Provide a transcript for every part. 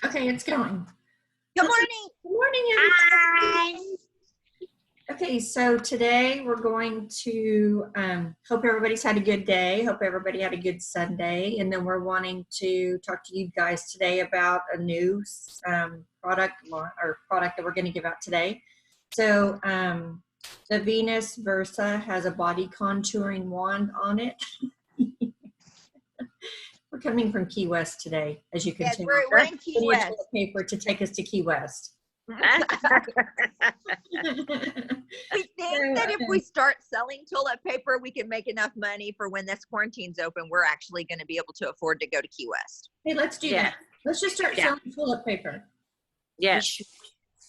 Okay, it's going. Good morning. Good morning, everybody. Hi. Okay, so today we're going to hope everybody's had a good day. Hope everybody had a good Sunday. And then we're wanting to talk to you guys today about a new product that we're going to give out today. So the Venus Versa has a body contouring wand on it. We're coming from Key West today, as you can tell. We're in Key West. Paper to take us to Key West. We think that if we start selling toilet paper, we can make enough money for when this quarantine's open. We're actually going to be able to afford to go to Key West. Hey, let's do that. Let's just start selling toilet paper. Yes.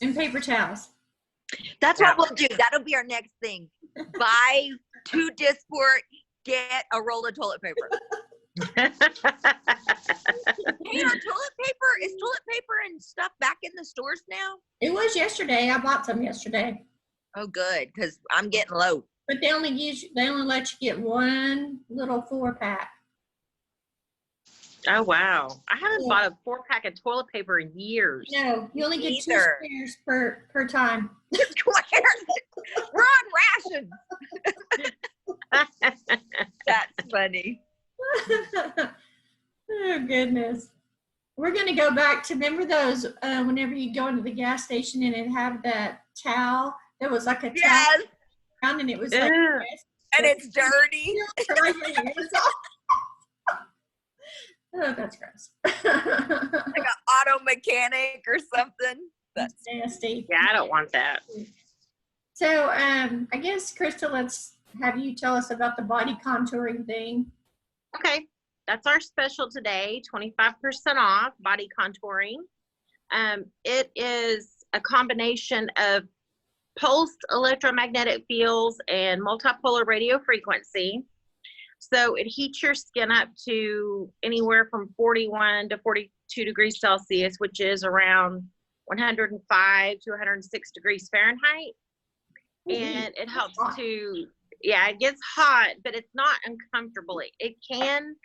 And paper towels. That's what we'll do. That'll be our next thing. Buy 2 Disport, get a roll of toilet paper. Hey, is toilet paper and stuff back in the stores now? It was yesterday. I bought some yesterday. Oh, good, because I'm getting low. But they only let you get one little 4-pack. Oh wow! I haven't bought a 4-pack of toilet paper in years. No, you only get 2 squares per time. We're on rations. That's funny. Oh goodness. We're going to go back to, remember those whenever you go into the gas station and it had that towel that was like a towel around and it was like and it's dirty. Oh, that's gross. Like an auto mechanic or something. That's nasty. Yeah, I don't want that. So I guess, Krista, let's have you tell us about the body contouring thing. Okay, that's our special today, 25% off body contouring. It is a combination of pulsed electromagnetic fields and multipolar radio frequency. So it heats your skin up to anywhere from 41 to 42 degrees Celsius, which is around 105 to 106 degrees Fahrenheit. And it helps to, it gets hot, but it's not uncomfortable. It can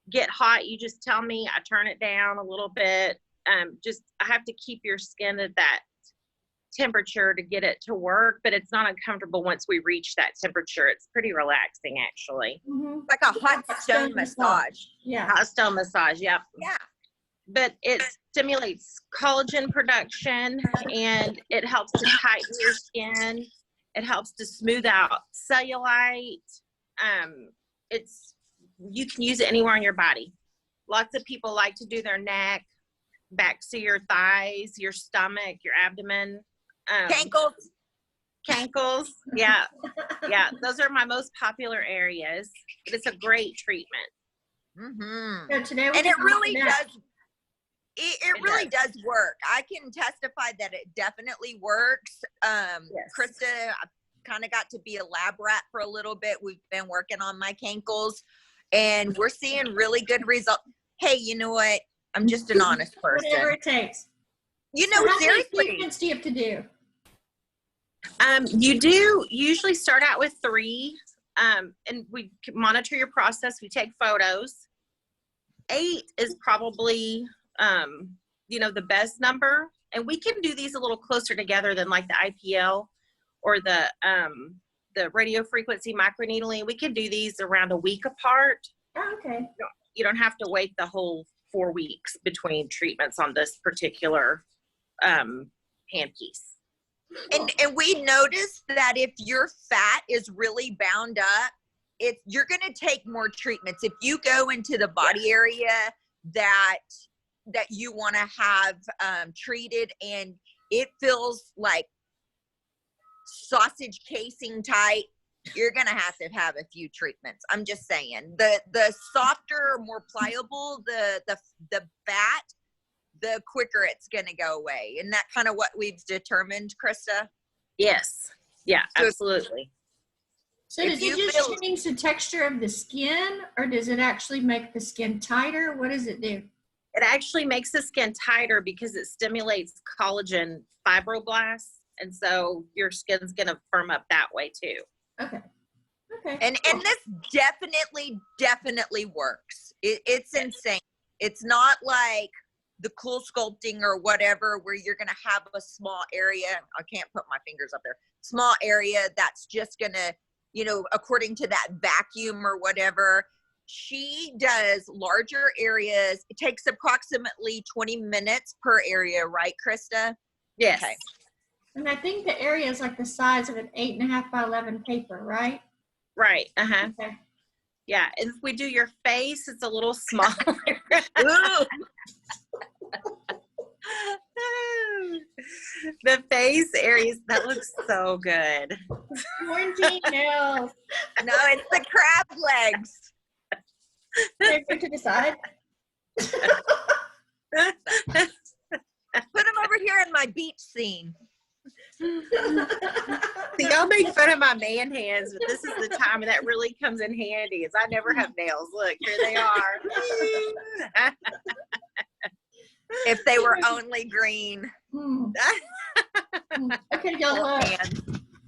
get hot. You just tell me, I turn it down a little bit. I have to keep your skin at that temperature to get it to work, but it's not uncomfortable once we reach that temperature. It's pretty relaxing, actually. Mm-hmm. Like a hot stone massage. Yeah. Hot stone massage, yep. Yeah. But it stimulates collagen production and it helps to tighten your skin. It helps to smooth out cellulite. You can use it anywhere on your body. Lots of people like to do their neck, back to your thighs, your stomach, your abdomen. Cankles. Yeah. Those are my most popular areas. But it's a great treatment. Mm-hmm. So today and it really does. It really does work. I can testify that it definitely works. Yes. Krista, I kind of got to be a lab rat for a little bit. We've been working on my cankles, and we're seeing really good results. Hey, you know what? I'm just an honest person. Whatever it takes. You know, so seriously. How many treatments do you have to do? You do usually start out with 3, and we monitor your process. We take photos. 8 is probably, the best number. And we can do these a little closer together than like the IPL or the radio frequency microneedling. We can do these around a week apart. Oh, okay. You don't have to wait the whole 4 weeks between treatments on this particular handpiece. And we noticed that if your fat is really bound up, you're going to take more treatments. If you go into the body area that you want to have treated and it feels like sausage casing tight, you're going to have a few treatments. I'm just saying. The softer, more pliable the fat, the quicker it's going to go away. Isn't that kind of what we've determined, Krista? Yes. Yeah, absolutely. So does it just change the texture of the skin, or does it actually make the skin tighter? What does it do? It actually makes the skin tighter because it stimulates collagen fibroblasts. And so your skin's going to firm up that way too. Okay. And this definitely works. It's insane. It's not like the cool sculpting or whatever, where you're going to have a small area. I can't put my fingers up there. Small area that's just going to, you know, according to that vacuum or whatever. She does larger areas. It takes approximately 20 minutes per area, right, Krista? Yes. Okay. And I think the area is like the size of an 8.5 by 11 paper, right? Right. Uh-huh. Okay. Yeah. And if we do your face, it's a little smaller. The face areas, that looks so good. Quarantine nails. No, it's the crab legs. They go to the side. Put them over here in my beach scene. See, y'all make fun of my man hands, but this is the time that really comes in handy, is I never have nails. Look, here they are. If they were only green. Okay, y'all look.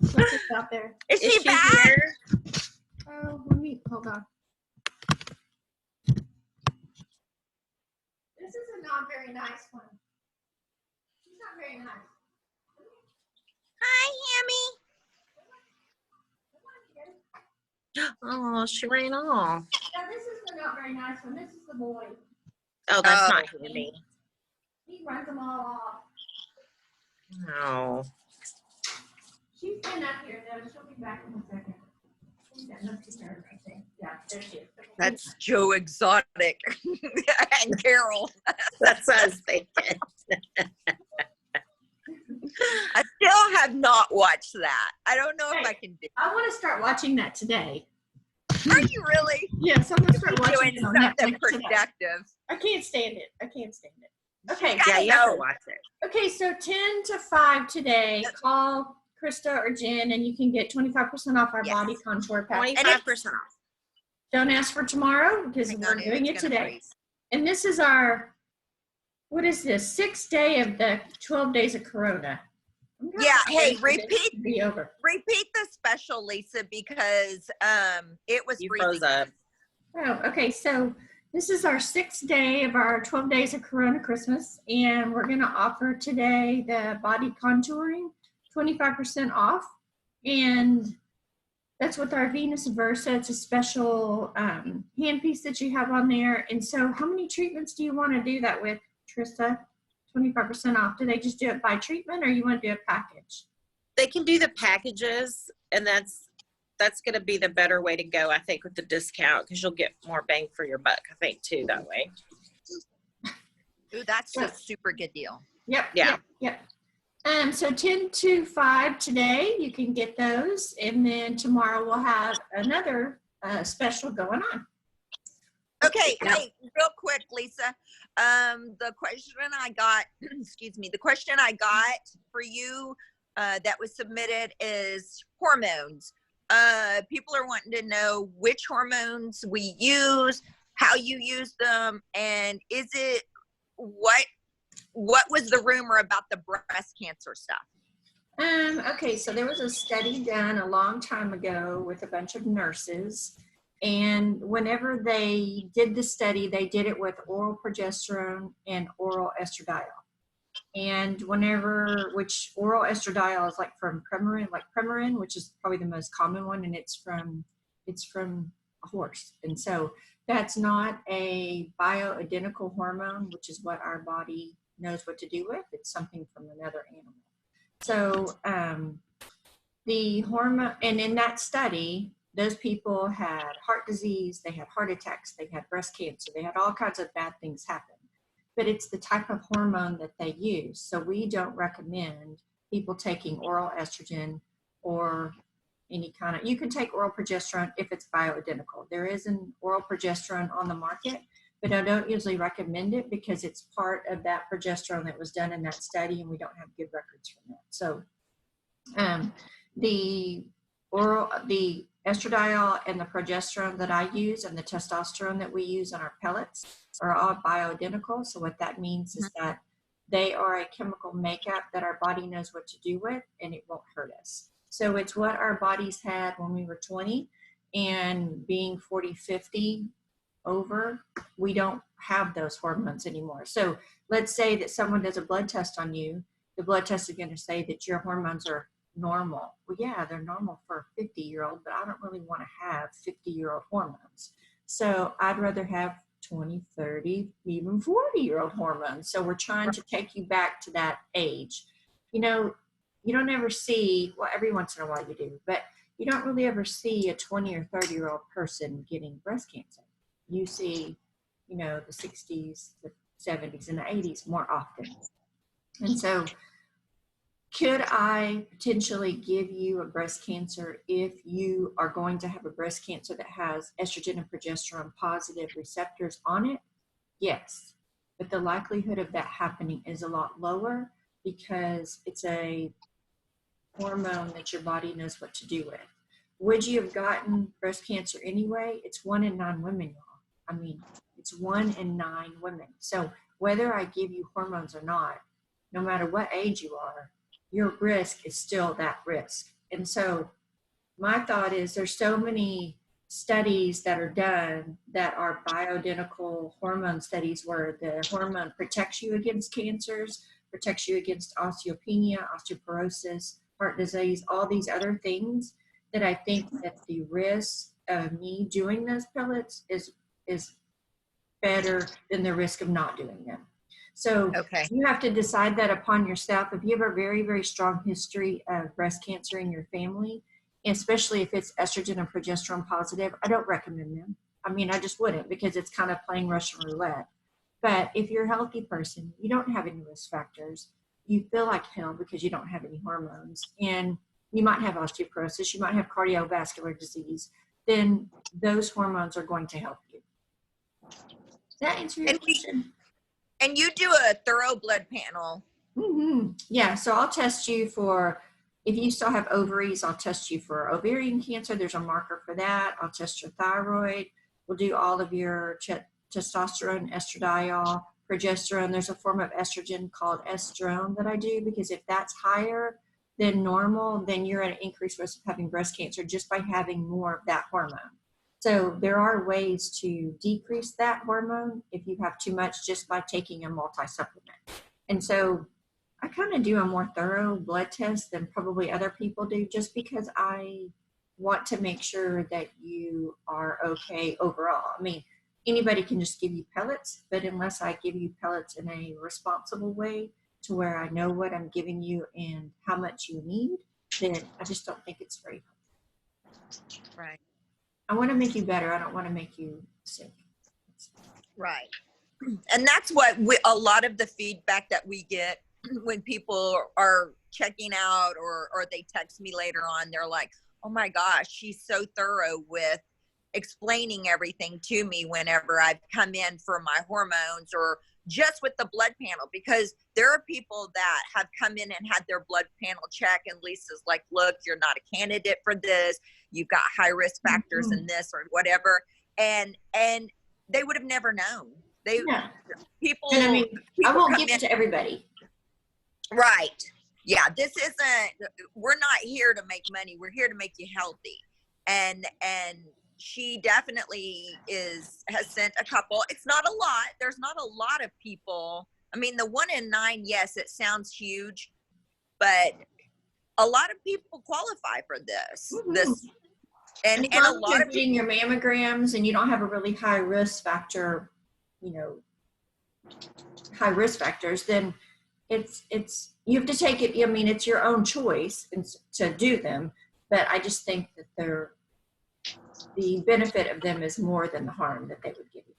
Look what's out there. Is she back? Here? Oh, let me, hold on. This is a not very nice one. She's not very nice. Hi, Hammy. Oh, she ran off. Now, this is the not very nice one. This is the boy. Oh, that's Oh. not handy. He runs them all off. No. She's been up here, though. She'll be back in a second. I think. Yeah, there she is. That's Joe Exotic and Carol. That's what I was thinking. I still have not watched that. I don't know if I can do it. I want to start watching that today. Are you really? Yes, I'm going to start watching Doing it on something Netflix today. productive. I can't stand it. I can't stand it. Okay. Yeah, you have to watch it. Okay, so 10 to 5 today. Call Krista or Jen, and you can get 25% off our Yes. body contour pack. 25% off. Don't ask for tomorrow because Hang we're on, doing it's it gonna today. freeze. And this is our, what is this? 6th day of the 12 days of Corona. I'm Yeah, hey, ready for this to be over. repeat the special, Lisa, because it was You freezing. froze up. Oh, okay. So this is our 6th day of our 12 days of Corona Christmas, and we're going to offer today the body contouring 25% off, and that's with our Venus Versa. It's a special handpiece that you have on there. And so, how many treatments do you want to do that with, Trista? 25% off. Do they just do it by treatment, or you want to do a package? They can do the packages, and that's going to be the better way to go, I think, with the discount, because you'll get more bang for your buck, I think, too, that way. Ooh, that's a super good deal. Yep. Yeah. Yep. So 10 to 5 today, you can get those. And then tomorrow we'll have another special going on. Okay, hey, real quick, Lisa. The question I got, excuse me, the question I got for you that was submitted is hormones. People are wanting to know which hormones we use, how you use them, and is it what was the rumor about the breast cancer stuff? Okay, so there was a study done a long time ago with a bunch of nurses, and whenever they did the study, they did it with oral progesterone and oral estradiol. And which oral estradiol is like from Premarin, which is probably the most common one, and it's from a horse. And so that's not a bioidentical hormone, which is what our body knows what to do with. It's something from another animal. So the hormone, and in that study, those people had heart disease, they had heart attacks, they had breast cancer, they had all kinds of bad things happen. But it's the type of hormone that they use. So we don't recommend people taking oral estrogen or any kind of, you can take oral progesterone if it's bioidentical. There is an oral progesterone on the market, but I don't usually recommend it because it's part of that progesterone that was done in that study, and we don't have good records from that. So the estradiol and the progesterone that I use and the testosterone that we use on our pellets are all bioidentical. So what that means is that they are a chemical makeup that our body knows what to do with, and it won't hurt us. So it's what our bodies had when we were 20, and being 40, 50 over, we don't have those hormones anymore. So let's say that someone does a blood test on you. The blood test is going to say that your hormones are normal. Well, yeah, they're normal for a 50-year-old, but I don't really want to have 50-year-old hormones. So I'd rather have 20, 30, even 40-year-old hormones. So we're trying to take you back to that age. You know, you don't ever see, well, every once in a while you do, but you don't really ever see a 20 or 30-year-old person getting breast cancer. You see, you know, the 60s, the 70s, and the 80s more often. And so could I potentially give you a breast cancer if you are going to have a breast cancer that has estrogen and progesterone positive receptors on it? Yes. But the likelihood of that happening is a lot lower because it's a hormone that your body knows what to do with. Would you have gotten breast cancer anyway? It's 1 in 9 women, y'all. I mean, it's 1 in 9 women. So whether I give you hormones or not, no matter what age you are, your risk is still that risk. And so my thought is there's so many studies that are done that are bioidentical hormone studies where the hormone protects you against cancers, protects you against osteopenia, osteoporosis, heart disease, all these other things, that I think that the risk of me doing those pellets is better than the risk of not doing them. So you have to decide that upon yourself. If you have a very, very strong history of breast cancer in your family, especially if it's estrogen and progesterone positive, I don't recommend them. I mean, I just wouldn't, because it's kind of playing Russian roulette. But if you're a healthy person, you don't have any risk factors, you feel like hell because you don't have any hormones, and you might have osteoporosis, you might have cardiovascular disease, then those hormones are going to help you. Does that answer your question? And you do a thorough blood panel. Mm-hmm. Yeah, so I'll test you for, if you still have ovaries, I'll test you for ovarian cancer. There's a marker for that. I'll test your thyroid. We'll do all of your testosterone, estradiol, progesterone. There's a form of estrogen called estrone that I do, because if that's higher than normal, then you're at an increased risk of having breast cancer just by having more of that hormone. So there are ways to decrease that hormone if you have too much, just by taking a multi-supplement. And so I kind of do a more thorough blood test than probably other people do, just because I want to make sure that you are okay overall. I mean, anybody can just give you pellets, but unless I give you pellets in a responsible way to where I know what I'm giving you and how much you need, then I just don't think it's very helpful. Right. I want to make you better. I don't want to make you sick. Right. And that's what a lot of the feedback that we get when people are checking out or they text me later on, they're like, oh my gosh, she's so thorough with explaining everything to me whenever I've come in for my hormones, or just with the blood panel, because there are people that have come in and had their blood panel check, and Lisa's like, look, you're not a candidate for this. You've got high risk factors in this or whatever. And they would have never known. People, and I mean, I won't give in, it to everybody. Right. Yeah. This isn't, we're not here to make money. We're here to make you healthy. And she definitely has sent a couple. It's not a lot. There's not a lot of people. I mean, the 1 in 9, yes, it sounds huge, but a lot of people qualify for this. Mm-hmm. And a lot of people getting your mammograms and you don't have a really high risk factor, high risk factors, then it's you have to take it. I mean, it's your own choice to do them, but I just think that the benefit of them is more than the harm that they would give you.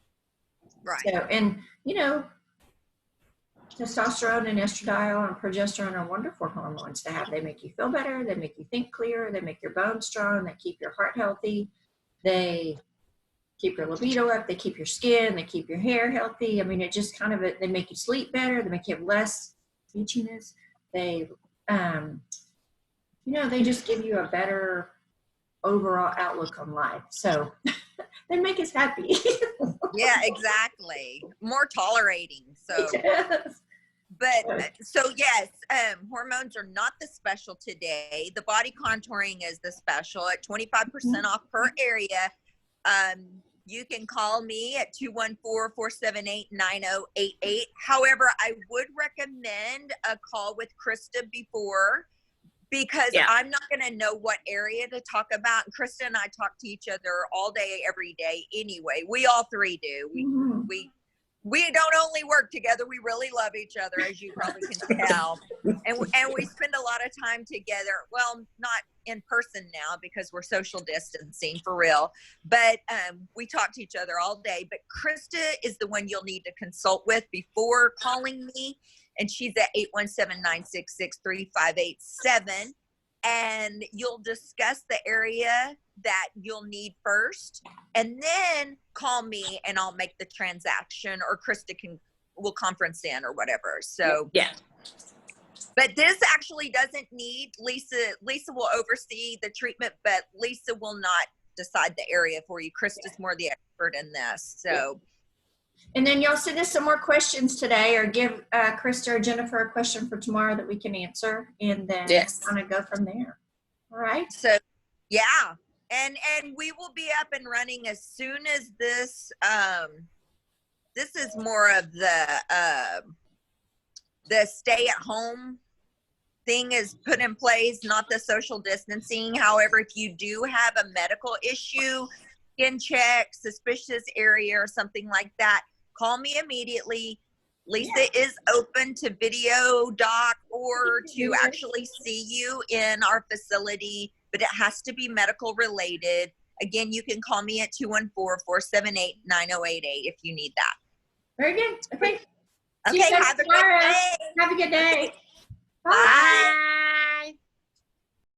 Right. So, and testosterone and estradiol and progesterone are wonderful hormones to have. They make you feel better. They make you think clearer. They make your bones strong. They keep your heart healthy. They keep your libido up. They keep your skin. They keep your hair healthy. I mean, it just kind of, they make you sleep better. They make you have less itchiness. They, they just give you a better overall outlook on life. So they make us happy. Yeah, exactly. More tolerating. So, yes. But so yes, hormones are not the special today. The body contouring is the special at 25% off per area. you can call me at 214-478-9088. However, I would recommend a call with Krista before, because I'm not going to know what area to talk about. And Krista and I talk to each other all day, every day anyway. We all three do. We don't only work together, we really love each other, as you probably can tell. And we spend a lot of time together. Well, not in person now because we're social distancing for real. But we talk to each other all day. But Krista is the one you'll need to consult with before calling me. And she's at 817-966-3587. And you'll discuss the area that you'll need first, and then call me and I'll make the transaction, or Krista will conference in or whatever. So but this actually doesn't need Lisa will oversee the treatment, but Lisa will not decide the area for you. Krista's more the expert in this. So and then y'all send us some more questions today, or give Krista or Jennifer a question for tomorrow that we can answer, and then kind of go from there. All right. So, yeah, and we will be up and running as soon as this. This is more of the stay at home thing is put in place, not the social distancing. However, if you do have a medical issue, skin check, suspicious area, or something like that, call me immediately. Lisa is open to video doc or to actually see you in our facility, but it has to be medical related. Again, you can call me at 214-478-9088 if you need that. Very good. Okay. Okay, have a good day. Have a good day. Bye.